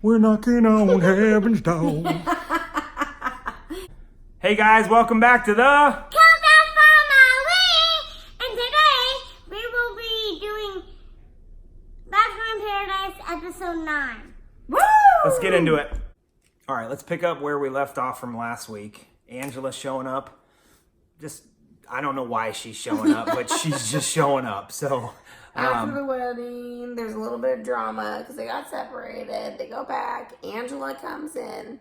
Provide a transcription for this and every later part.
We're knocking on heaven's door. Hey guys, welcome back to the Countdown for my week! And today we will be doing Bachelor in Paradise episode 9. Woo! Let's get into it. All right, let's pick up where we left off from last week. Angela's showing up. I don't know why she's showing up, but she's just showing up. So after the wedding, there's a little bit of drama because they got separated. They go back. Angela comes in.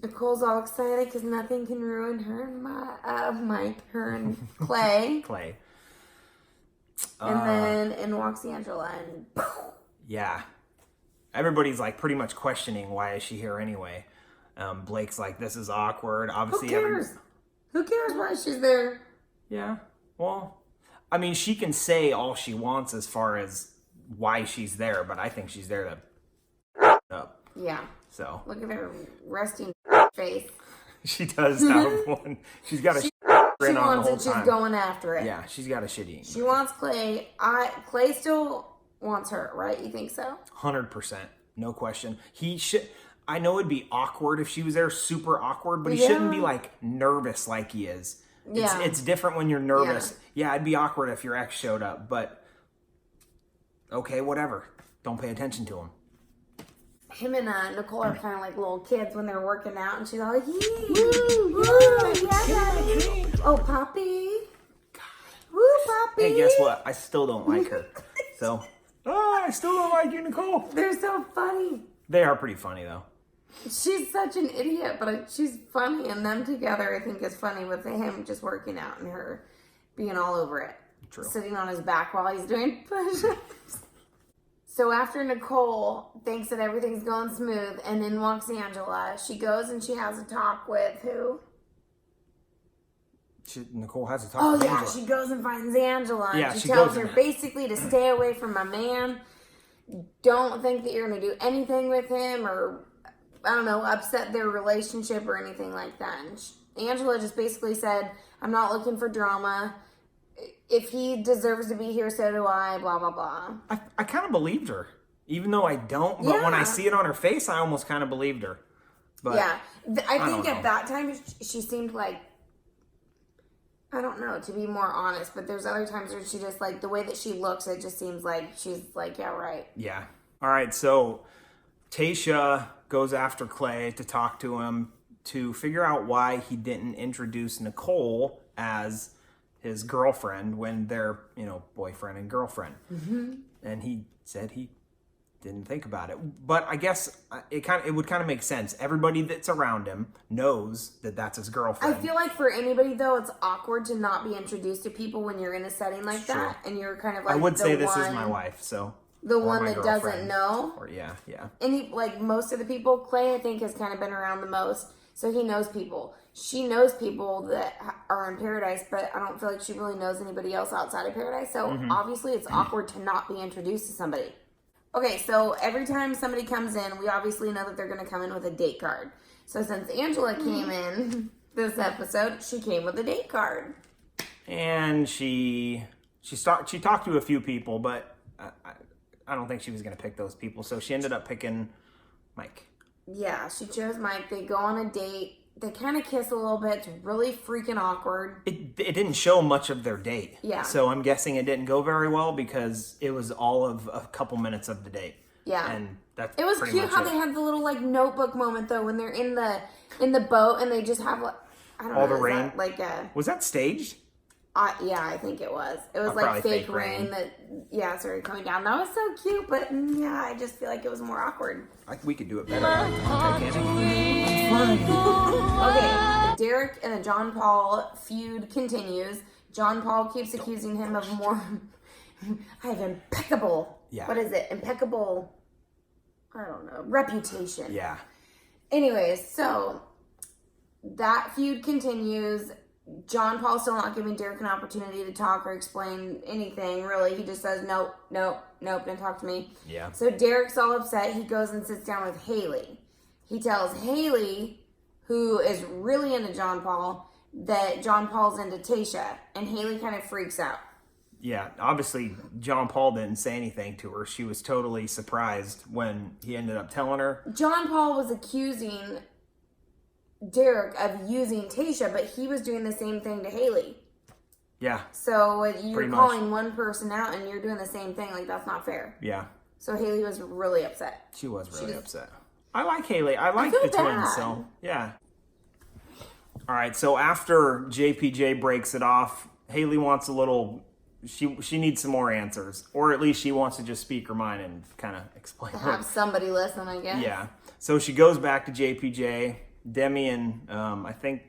Nicole's all excited because nothing can ruin her and her and Clay. Clay. And then in walks Angela and poof. Yeah. Everybody's like pretty much questioning why is she here anyway. Blake's like, this is awkward. Obviously, who cares? Who cares why she's there? Yeah. Well, I mean, she can say all she wants as far as why she's there, but I think she's there to up. Yeah. So look at her resting face. She does have one. She's got a grin on the whole time. She's going after it. Yeah, she's got a shitty. She wants Clay. Clay still wants her, right? You think so? 100%, no question. He should. I know it'd be awkward if she was there, super awkward, but he shouldn't be like nervous like he is. It's different when you're nervous. Yeah, it'd be awkward if your ex showed up, but okay, whatever. Don't pay attention to him. Him and Nicole are kind of like little kids when they're working out, and she's all like, woo, yeah. Oh, Poppy. Woo, Poppy. Hey, guess what? I still don't like her. So, I still don't like you, Nicole. They're so funny. They are pretty funny, though. She's such an idiot, but she's funny, and them together I think is funny with him just working out and her being all over it. True. Sitting on his back while he's doing push-ups. So after Nicole thinks that everything's going smooth, and in walks Angela, she goes and she has a talk with who? Nicole has a talk with Angela. Oh yeah, she goes and finds Angela, and yeah, she tells her basically to stay away from my man. Don't think that you're going to do anything with him or, I don't know, upset their relationship or anything like that. And Angela just basically said, I'm not looking for drama. If he deserves to be here, so do I, blah, blah, blah. I kind of believed her, even though I don't. But when I see it on her face, I almost kind of believed her. But yeah, I think at that time, she seemed like, I don't know, to be more honest. But there's other times where she just, like, the way that she looks, it just seems like she's like, yeah, right. Yeah. All right, so Tayshia goes after Clay to talk to him to figure out why he didn't introduce Nicole as his girlfriend when they're, boyfriend and girlfriend. Mm-hmm. And he said he didn't think about it. But I guess it would kind of make sense. Everybody that's around him knows that that's his girlfriend. I feel like for anybody, though, it's awkward to not be introduced to people when you're in a setting like that. And you're kind of like, I would say this is my wife, so. The one that doesn't know. Or yeah. And most of the people, Clay, I think, has kind of been around the most. So he knows people. She knows people that are in Paradise, but I don't feel like she really knows anybody else outside of Paradise. So obviously it's awkward to not be introduced to somebody. Okay, so every time somebody comes in, we obviously know that they're going to come in with a date card. So since Angela came in this episode, she came with a date card. And she talked to a few people, but I don't think she was going to pick those people. So she ended up picking Mike. Yeah, she chose Mike. They go on a date. They kind of kiss a little bit. It's really freaking awkward. It didn't show much of their date. Yeah. So I'm guessing it didn't go very well because it was all of a couple minutes of the date. Yeah. And that's it was cute how they had the little notebook moment though when they're in the boat and they just have I don't know. All the rain. Was that staged? Yeah, I think it was. It was like fake rain that started coming down. That was so cute, but yeah, I just feel like it was more awkward. We could do it better. Okay, Derek and the John Paul feud continues. John Paul keeps accusing him of more. I have impeccable. Yeah. What is it? Impeccable. I don't know. Reputation. Yeah. Anyways, so that feud continues. John Paul's still not giving Derek an opportunity to talk or explain anything, really. He just says, nope, don't talk to me. Yeah. So Derek's all upset. He goes and sits down with Haley. He tells Haley, who is really into John Paul, that John Paul's into Tayshia. And Haley kind of freaks out. Yeah, obviously John Paul didn't say anything to her. She was totally surprised when he ended up telling her. John Paul was accusing Derek of using Tayshia, but he was doing the same thing to Haley. Yeah. So you're Pretty much. calling one person out and you're doing the same thing. Like, that's not fair. Yeah. So Haley was really upset. She was really just- upset. I like Haley. I like feel the twins, bad. so yeah. All right, so after JPJ breaks it off, Haley wants a little. She needs some more answers, or at least she wants to just speak her mind and kind of explain. Have somebody listen, I guess. Yeah. So she goes back to JPJ. Demi and I think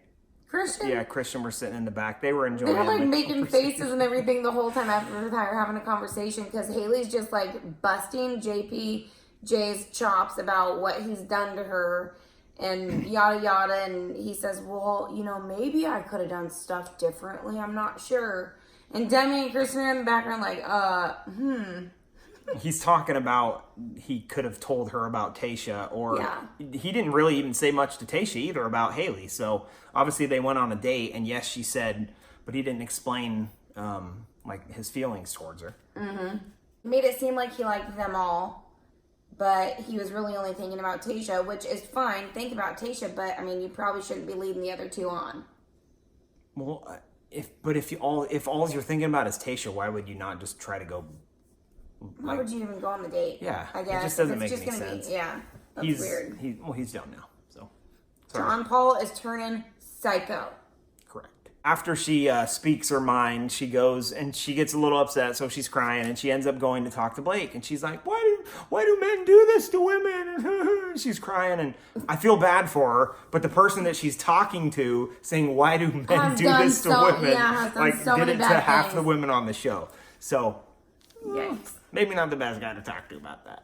Christian? Christian were sitting in the back. They were They enjoying. were like the making conversation. faces and everything the whole time after they were having a conversation because Haley's just like busting JPJ's chops about what he's done to her and yada yada. And he says, well, maybe I could have done stuff differently. I'm not sure. And Demi and Kristen are in the background like, He's talking about he could have told her about Tayshia, or Yeah. he didn't really even say much to Tayshia either about Haley. So obviously they went on a date, and yes, she said, but he didn't explain like his feelings towards her. made it seem like he liked them all, but he was really only thinking about Tayshia, which is fine. Think about Tayshia, but I mean, you probably shouldn't be leading the other two on. Well, if all you're thinking about is Tayshia, why would you not just try to go? Why would you even go on the date? Yeah, I it guess just doesn't If make it's just any gonna sense. Be, yeah, that's He's weird. he's done now. So sorry. John Paul is turning psycho. Correct. After she speaks her mind, she goes and she gets a little upset, so she's crying, and she ends up going to talk to Blake, and she's like, why do men do this to women? And she's crying, and I feel bad for her, but the person that she's talking to, saying, why do men Has do done this to so- women, yeah, has done like so did many it to bad half things. the women on the show. So Yikes. maybe not the best guy to talk to about that.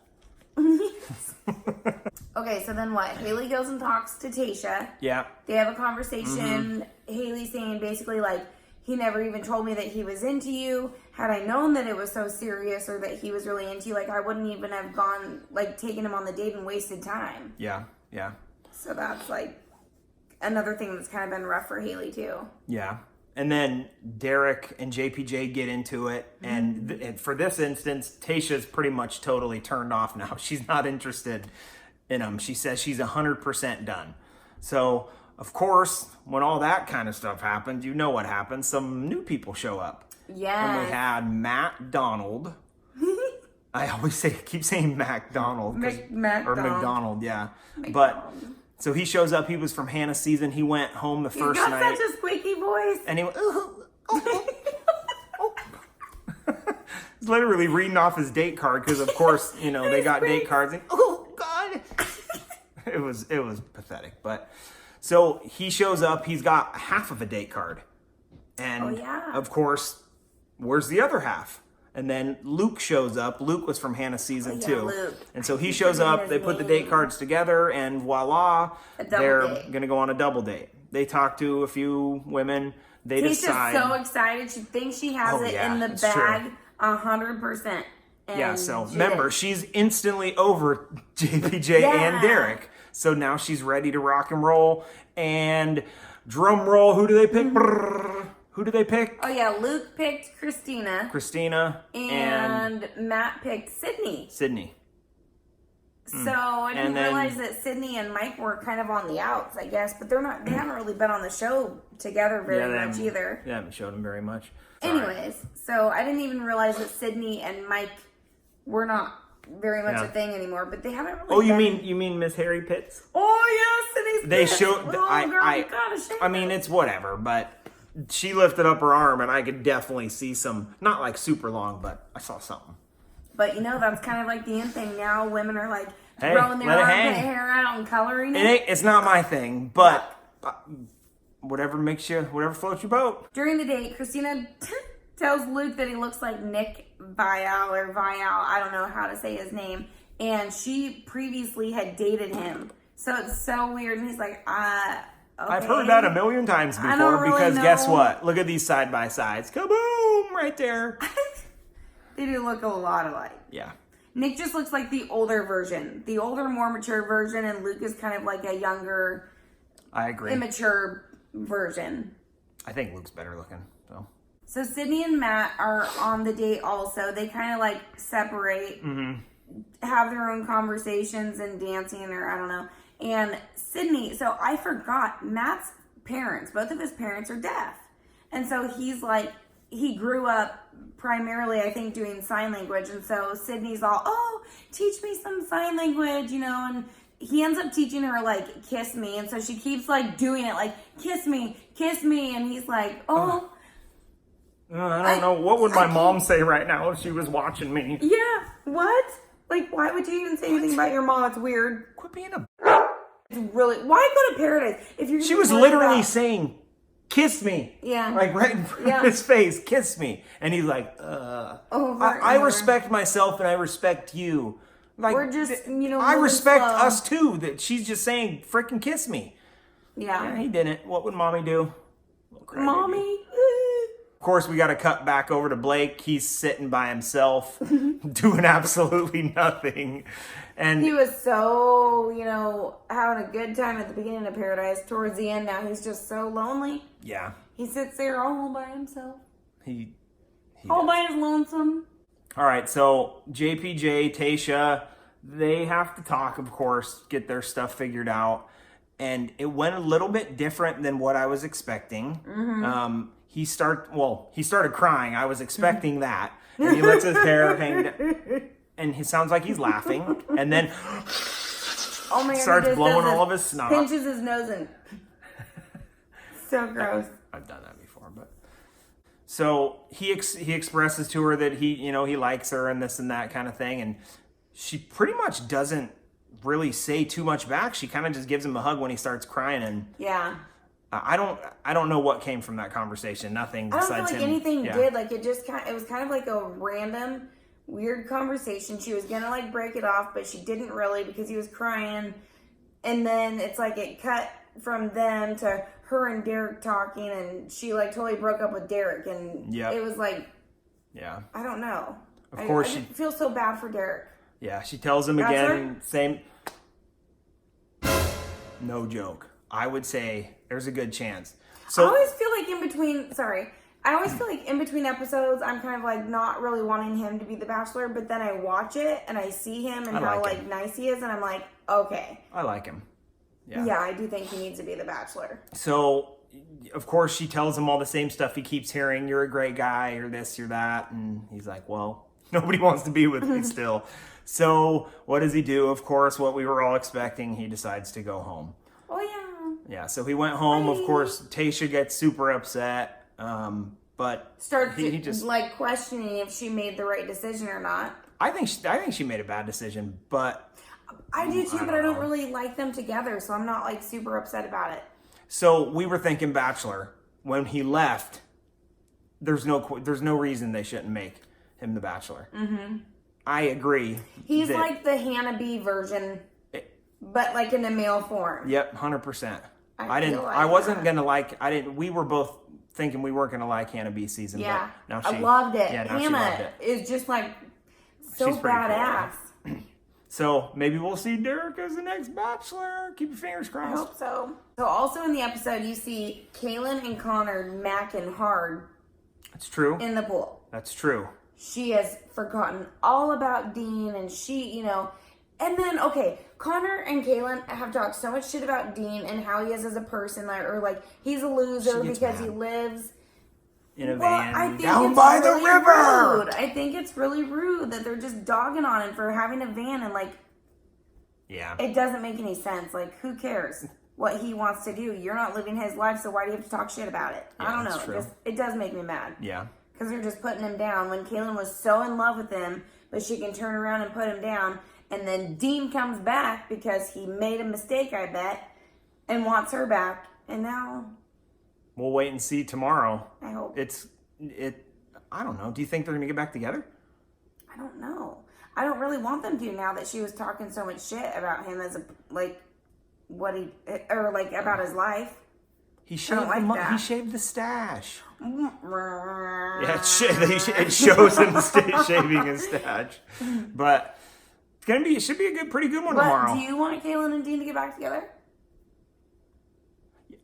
Okay, so then what? Haley goes and talks to Tayshia. Yeah. They have a conversation. Haley saying basically like, he never even told me that he was into you. Had I known that it was so serious or that he was really into you, like I wouldn't even have gone, like taken him on the date and wasted time. Yeah. So that's like another thing that's kind of been rough for Haley too. Yeah. And then Derek and JPJ get into it. And for this instance, Tayshia's pretty much totally turned off now. She's not interested in him. She says she's 100% done. So, of course, when all that kind of stuff happened, you know what happens. Some new people show up. And we Yes. had Matt Donald. I always keep saying MacDonald. McDonald. Or McDonald, yeah. But, so he shows up. He was from Hannah's season. He went home the He's first got night. such a squeaky voice. And he went, He's literally reading off his date card because, of course, they got date cards. And oh God, it was pathetic. But so he shows up. He's got half of a date card, and Oh, yeah. of course, where's the other half? And then Luke shows up. Luke was from Hannah season yeah, 2. Luke. And so he shows forget up. his They put the name. date cards together, and voila, A double they're date. going to go on a double date. They talk to a few women. They decide. Tasha's so excited. She thinks she has Oh, it yeah, in the it's bag 100%. Yeah, so she remember, didn't. she's instantly over JPJ Yeah. and Derek. So now she's ready to rock and roll. And drum roll, who do they pick? Brrr. Who do they pick? Oh yeah, Luke picked Christina. Christina and And Matt picked Sydney. Sydney. So I didn't And then- realize that Sydney and Mike were kind of on the outs, I guess, but they haven't really been on the show together very they much haven't- either. They haven't showed him very much. It's all right. Anyways, so I didn't even realize that Sydney and Mike were not very much Yeah. a thing anymore, but they haven't really Oh, you been- mean Miss Harry Pitts? Oh yeah, Sydney's They pissed. showed. Oh, girl, you gotta shame I mean, her. it's whatever, but she lifted up her arm, and I could definitely see some, not like super long, but I saw something. But that's kind of like the in thing now. Women are like Hey, throwing their let it armpit hang. hair out and coloring It's not my thing, but whatever floats your boat. During the date, Christina tells Luke that he looks like Nick Vial or Vial. I don't know how to say his name. And she previously had dated him. So it's so weird. And he's like, okay. I've heard that a million times I don't before really because guess know. what? Look at these side by sides. Kaboom! Right there. They do look a lot alike. Yeah. Nick just looks like the older version. The older, more mature version. And Luke is kind of like a younger, I agree. immature version. I think Luke's better looking. So So Sydney and Matt are on the date also. They kind of like separate, have their own conversations and dancing, or I don't know. And Sydney, so I forgot, Matt's parents, both of his parents are deaf. And so he's like, he grew up primarily, I think, doing sign language. And so Sydney's all, oh, teach me some sign language, you know, and he ends up teaching her, like, kiss me. And so she keeps, like, doing it, like, kiss me. And he's like, oh. I don't know. What would my mom say right now if she was watching me? Yeah, what? Like, why would you even say anything about your mom? It's weird. Quit being a... It's really, why go to paradise? If you're She was literally saying, kiss me. Yeah. Like, right in front of his face, kiss me. And he's like, I respect myself and I respect you. Like, we're just, you know, I respect slow. us too, that she's just saying, frickin' kiss me. Yeah. He didn't. What would mommy do? Mommy. Of course, we got to cut back over to Blake. He's sitting by himself, doing absolutely nothing. And He was so, you know, having a good time at the beginning of Paradise. Towards the end, now he's just so lonely. yeah, He sits there all by himself. he All does. by his lonesome. All right, so JPJ, Tayshia, they have to talk, of course, get their stuff figured out. And it went a little bit different than what I was expecting. He started crying. I was expecting that. And he lets his hair hang down. And he sounds like he's laughing. And then Oh my God, starts he just blowing does this, all of his snot. pinches his nose and so gross. I've done that before, but so he expresses to her that he likes her and this and that kind of thing, and she pretty much doesn't really say too much back. She kind of just gives him a hug when he starts crying, and Yeah. I don't know what came from that conversation. Nothing. I don't feel besides like him. anything Yeah. did. Like it was kind of like a random, weird conversation. She was gonna like break it off, but she didn't really because he was crying. And then it's like it cut from them to her and Derek talking, and she like totally broke up with Derek, and Yep. it was like, Yeah. I don't know. Of course I she- feel so bad for Derek. Yeah. She tells him Bachelor? again. Same. No joke. I would say there's a good chance. So I always feel like I always feel like in between episodes, I'm kind of like not really wanting him to be the Bachelor, but then I watch it and I see him and I how like like him. nice he is, and I'm like, okay, I like him. Yeah. yeah, I do think he needs to be the Bachelor. So, of course, she tells him all the same stuff he keeps hearing. You're a great guy, you're this, you're that. And he's like, well, nobody wants to be with me still. So, what does he do? Of course, what we were all expecting, he decides to go home. Oh yeah. Yeah, so he went home. Of Bye. course, Tayshia gets super upset. But Starts he just, like questioning if she made the right decision or not. I think she made a bad decision, but I do too, I but I don't don't know. really like them together, so I'm not like super upset about it. so we were thinking Bachelor. When he left, there's no reason they shouldn't make him the Bachelor. Mm-hmm. I agree. He's that- like the Hannah B version, but like in a male form. Yep, 100%. I feel like I wasn't that. gonna like. I didn't. We were both thinking we weren't gonna like Hannah B season. Yeah, but now I loved it. Yeah, now she loved Hannah it. is just like so She's pretty cool, badass. So maybe we'll see Derek as the next Bachelor. Keep your fingers I crossed. hope so. So also in the episode, you see Kaylin and Connor macking hard That's true. in the pool. That's true. She has forgotten all about Dean, and she, you know, and then, okay, Connor and Kaylin have talked so much shit about Dean and how he is as a person, or like, he's a loser She gets because he mad. lives In a well, van I think down it's by really the river. rude. I think it's really rude that they're just dogging on him for having a van, and like, Yeah. it doesn't make any sense. Like, who cares what he wants to do? You're not living his life, so why do you have to talk shit about it? I Yeah, don't know. that's true. It does make me mad. Yeah. Because they're just putting him down when Kaylin was so in love with him, but she can turn around and put him down. And then Dean comes back because he made a mistake, I bet, and wants her back. And now, We'll wait and see tomorrow. I hope. I don't know. Do you think they're gonna get back together? I don't know. I don't really want them to now that she was talking so much shit about him as a, like, what he, or like about his life. He shaved like that. He shaved the stash. Yeah, Yeah, it shows him shaving his stash. But it should be a pretty good one But tomorrow. do you want Kaylin and Dean to get back together?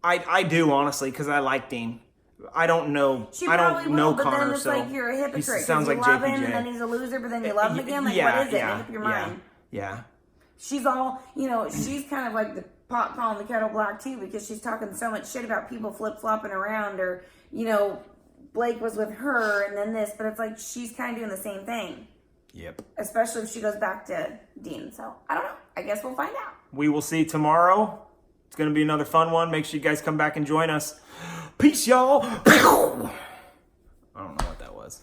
I do, honestly, because I like Dean. I don't know. She I probably don't will, know but Connor, then it's so like you're a hypocrite. he 'Cause sounds you like love JPJ. him, and then he's a loser, but then you love him again. Like, yeah, what is it? yeah, Make up your yeah, mind. Yeah. She's all, she's kind of like the pot calling the kettle black too, because she's talking so much shit about people flip-flopping around, or, Blake was with her and then this, but it's like she's kind of doing the same thing. Yep. Especially if she goes back to Dean. So, I don't know. I guess we'll find out. We will see tomorrow. It's going to be another fun one. Make sure you guys come back and join us. Peace, y'all. I don't know what that was.